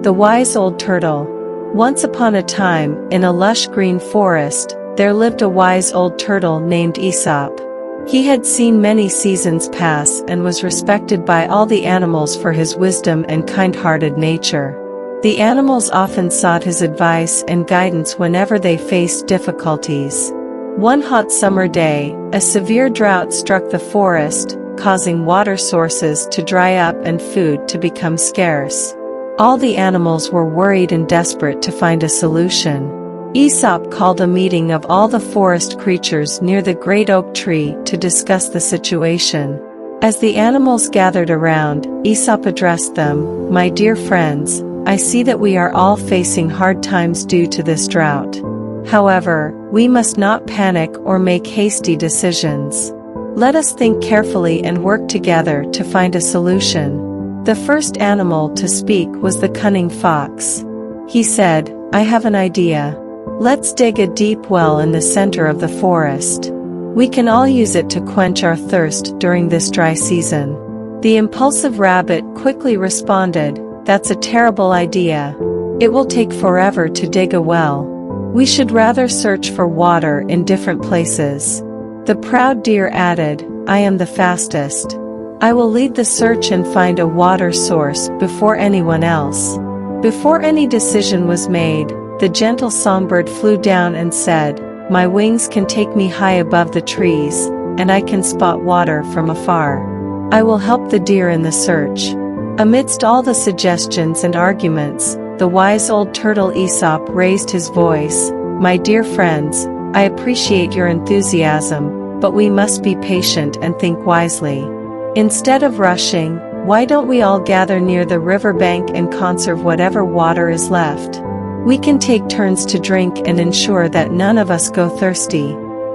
The Wise Old Turtle. Once upon a time, in a lush green forest, there lived a wise old turtle named Aesop. He had seen many seasons pass and was respected by all the animals for his wisdom and kind-hearted nature. The animals often sought his advice and guidance whenever they faced difficulties. One hot summer day, a severe drought struck the forest, causing water sources to dry up and food to become scarce. All the animals were worried and desperate to find a solution. Aesop called a meeting of all the forest creatures near the great oak tree to discuss the situation. As the animals gathered around, Aesop addressed them, "My dear friends, I see that we are all facing hard times due to this drought. However, we must not panic or make hasty decisions. Let us think carefully and work together to find a solution." The first animal to speak was the cunning fox. He said, "I have an idea. Let's dig a deep well in the center of the forest. We can all use it to quench our thirst during this dry season." The impulsive rabbit quickly responded, "That's a terrible idea. It will take forever to dig a well. We should rather search for water in different places." The proud deer added, "I am the fastest. I will lead the search and find a water source before anyone else." Before any decision was made, the gentle songbird flew down and said, "My wings can take me high above the trees, and I can spot water from afar. I will help the deer in the search." Amidst all the suggestions and arguments, the wise old turtle Aesop raised his voice, "My dear friends, I appreciate your enthusiasm, but we must be patient and think wisely. Instead of rushing, why don't we all gather near the riverbank and conserve whatever water is left? We can take turns to drink and ensure that none of us go thirsty."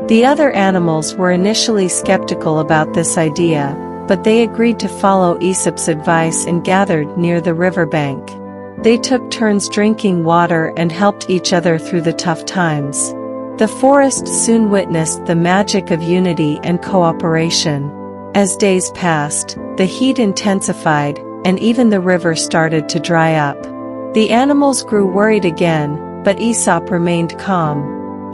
The other animals were initially skeptical about this idea, but they agreed to follow Aesop's advice and gathered near the riverbank. They took turns drinking water and helped each other through the tough times. The forest soon witnessed the magic of unity and cooperation. As days passed, the heat intensified, and even the river started to dry up. The animals grew worried again, but Aesop remained calm.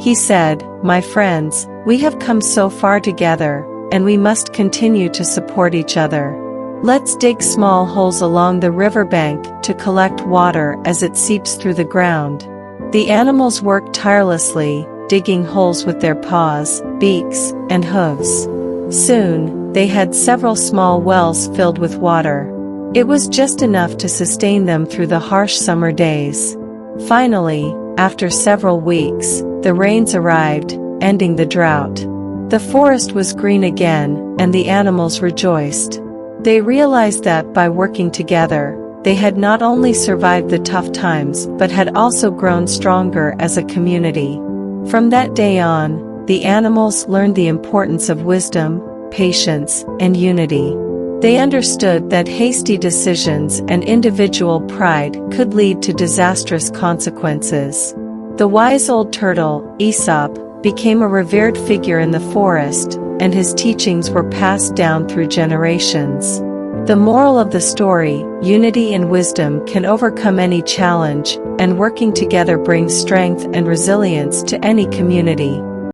He said, "My friends, we have come so far together, and we must continue to support each other. Let's dig small holes along the riverbank to collect water as it seeps through the ground." The animals worked tirelessly, digging holes with their paws, beaks, and hooves. Soon, they had several small wells filled with water. It was just enough to sustain them through the harsh summer days. Finally, after several weeks, the rains arrived, ending the drought. The forest was green again, and the animals rejoiced. They realized that by working together, they had not only survived the tough times but had also grown stronger as a community. From that day on, the animals learned the importance of wisdom, patience, and unity. They understood that hasty decisions and individual pride could lead to disastrous consequences. The wise old turtle, Aesop, became a revered figure in the forest, and his teachings were passed down through generations. The moral of the story: unity and wisdom can overcome any challenge, and working together brings strength and resilience to any community.